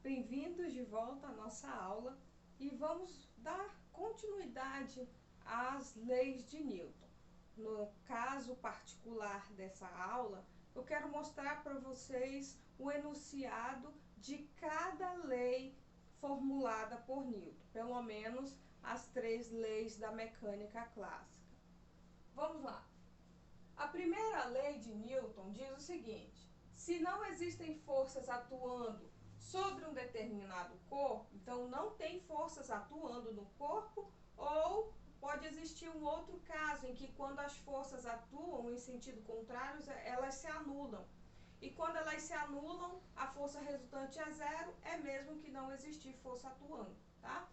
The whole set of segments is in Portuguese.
Bem-vindos de volta à nossa aula e vamos dar continuidade às leis de Newton. No caso particular dessa aula, eu quero mostrar para vocês o enunciado de cada lei formulada por Newton, pelo menos as 3 leis da mecânica clássica. Vamos lá. A primeira lei de Newton diz o seguinte: se não existem forças atuando sobre um determinado corpo, então não tem forças atuando no corpo, ou pode existir um outro caso em que quando as forças atuam em sentido contrário, elas se anulam. E quando elas se anulam, a força resultante é zero, é mesmo que não existir força atuando, tá?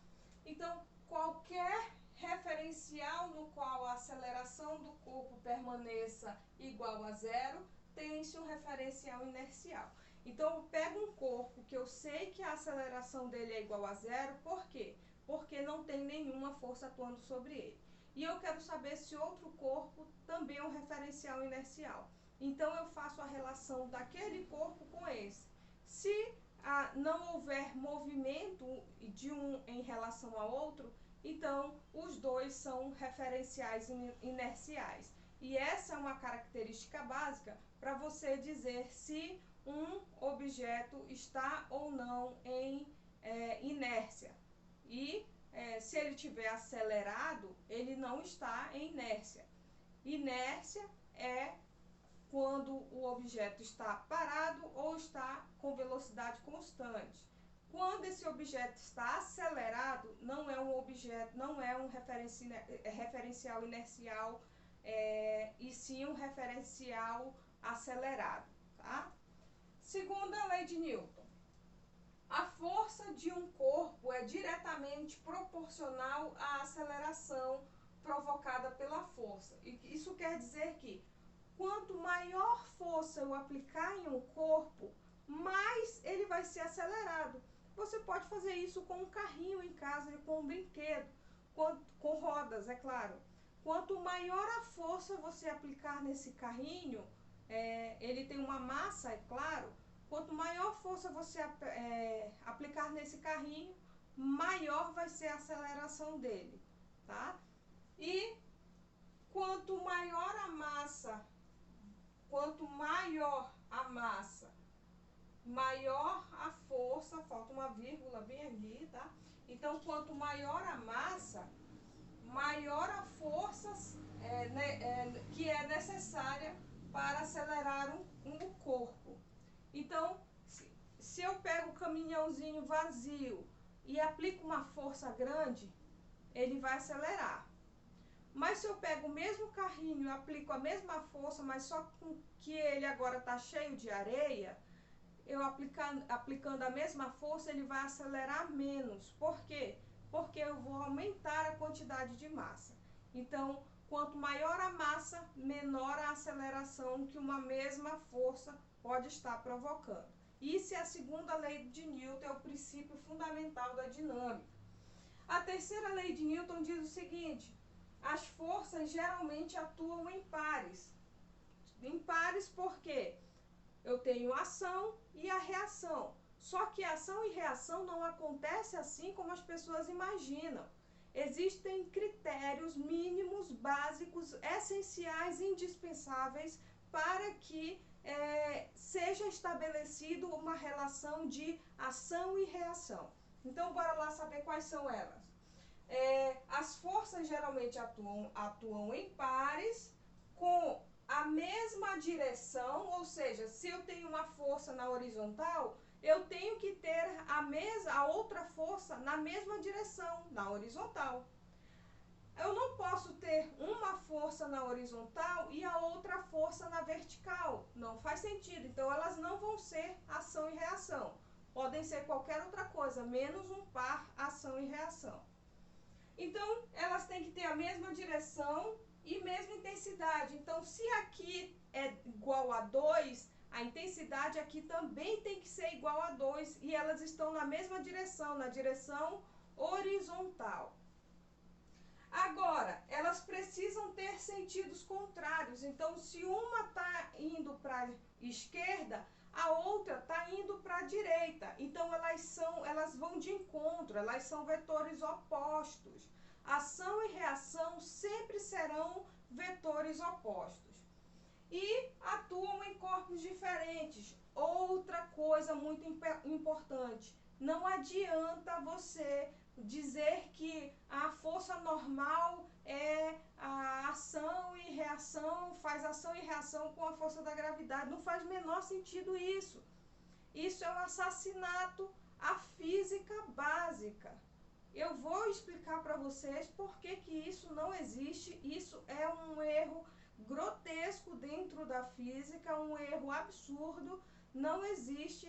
Então, qualquer referencial no qual a aceleração do corpo permaneça igual a zero, tem-se um referencial inercial. Então, eu pego um corpo que eu sei que a aceleração dele é igual a zero, por quê? Porque não tem nenhuma força atuando sobre ele. E eu quero saber se outro corpo também é um referencial inercial. Então, eu faço a relação daquele corpo com esse. Se não houver movimento de um em relação ao outro, então os dois são referenciais inerciais. E essa é uma característica básica para você dizer se um objeto está ou não em inércia. E se ele estiver acelerado, ele não está em inércia. Inércia é quando o objeto está parado ou está com velocidade constante. Quando esse objeto está acelerado, não é um objeto, não é um referencial inercial, e sim um referencial acelerado, tá? Segunda lei de Newton. A força de um corpo é diretamente proporcional à aceleração provocada pela força. E isso quer dizer que quanto maior força eu aplicar em um corpo, mais ele vai ser acelerado. Você pode fazer isso com um carrinho em casa, com um brinquedo, com rodas, é claro. Quanto maior a força você aplicar nesse carrinho, ele tem uma massa, é claro. Quanto maior força você aplicar nesse carrinho, maior vai ser a aceleração dele, tá? E quanto maior a massa, maior a força, falta uma vírgula bem aqui, tá? Então, quanto maior a massa, maior a força que é necessária para acelerar um corpo. Então, se eu pego o caminhãozinho vazio e aplico uma força grande, ele vai acelerar. Mas se eu pego o mesmo carrinho e aplico a mesma força, mas só que ele agora está cheio de areia, eu aplicando a mesma força, ele vai acelerar menos. Por quê? Porque eu vou aumentar a quantidade de massa. Então, quanto maior a massa, menor a aceleração que uma mesma força pode estar provocando. Isso é a segunda lei de Newton, é o princípio fundamental da dinâmica. A terceira lei de Newton diz o seguinte: as forças geralmente atuam em pares. Em pares por quê? Eu tenho a ação e a reação. Só que a ação e reação não acontece assim como as pessoas imaginam. Existem critérios mínimos, básicos, essenciais, indispensáveis para que seja estabelecido uma relação de ação e reação. Então, bora lá saber quais são elas. As forças geralmente atuam em pares com a mesma direção, ou seja, se eu tenho uma força na horizontal, eu tenho que ter a outra força na mesma direção, na horizontal. Eu não posso ter uma força na horizontal e a outra força na vertical. Não faz sentido. Então, elas não vão ser ação e reação. Podem ser qualquer outra coisa, menos um par ação e reação. Então, elas têm que ter a mesma direção e mesma intensidade. Então, se aqui é igual a 2, a intensidade aqui também tem que ser igual a 2 e elas estão na mesma direção, na direção horizontal. Agora, elas precisam ter sentidos contrários. Então, se uma está indo para a esquerda, a outra está indo para a à direita. Então elas vão de encontro, elas são vetores opostos. Ação e reação sempre serão vetores opostos. E atuam em corpos diferentes. Outra coisa muito importante, não adianta você dizer que a força normal é a ação e reação, faz ação e reação com a força da gravidade. Não faz o menor sentido isso. Isso é um assassinato à física básica. Eu vou explicar para vocês por que isso não existe. Isso é um erro grotesco dentro da física, um erro absurdo. Não existe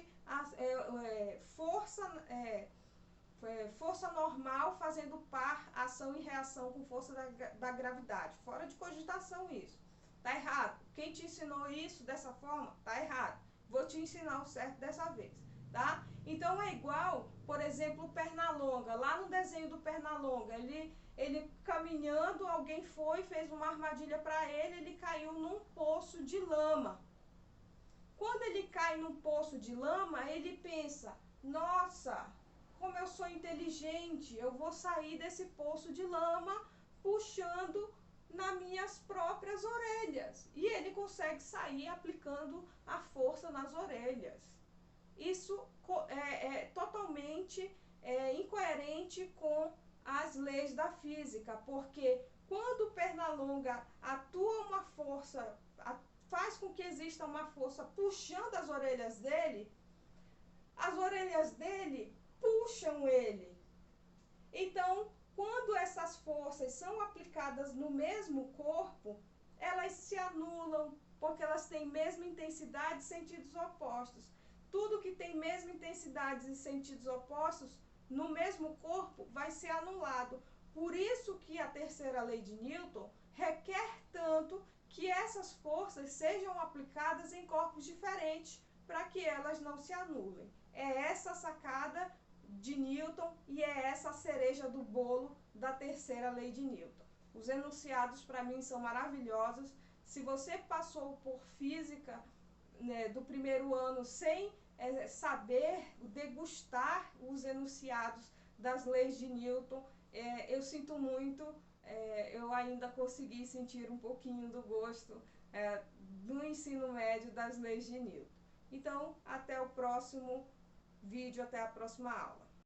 força normal fazendo par, ação e reação com força da gravidade. Fora de cogitação isso. Tá errado. Quem te ensinou isso dessa forma, tá errado. Vou te ensinar o certo dessa vez, tá? Então é igual, por exemplo, o Pernalonga. Lá no desenho do Pernalonga, ele caminhando, alguém foi, fez uma armadilha para ele, ele caiu num poço de lama. Quando ele cai num poço de lama, ele pensa: nossa, como eu sou inteligente, eu vou sair desse poço de lama puxando nas minhas próprias orelhas. E ele consegue sair aplicando a força nas orelhas. Isso é totalmente incoerente com as leis da física, porque quando o Pernalonga atua uma força, faz com que exista uma força puxando as orelhas dele puxam ele. Então, quando essas forças são aplicadas no mesmo corpo, elas se anulam, porque elas têm mesma intensidade e sentidos opostos. Tudo que tem mesma intensidade e sentidos opostos, no mesmo corpo, vai ser anulado. Por isso que a terceira lei de Newton requer tanto que essas forças sejam aplicadas em corpos diferentes, para que elas não se anulem. É essa a sacada de Newton e é essa a cereja do bolo da terceira lei de Newton. Os enunciados para mim são maravilhosos. Se você passou por física, né, do primeiro ano sem saber degustar os enunciados das leis de Newton, eu sinto muito, eu ainda consegui sentir um pouquinho do gosto do ensino médio das leis de Newton. Então, até o próximo vídeo, até a próxima aula.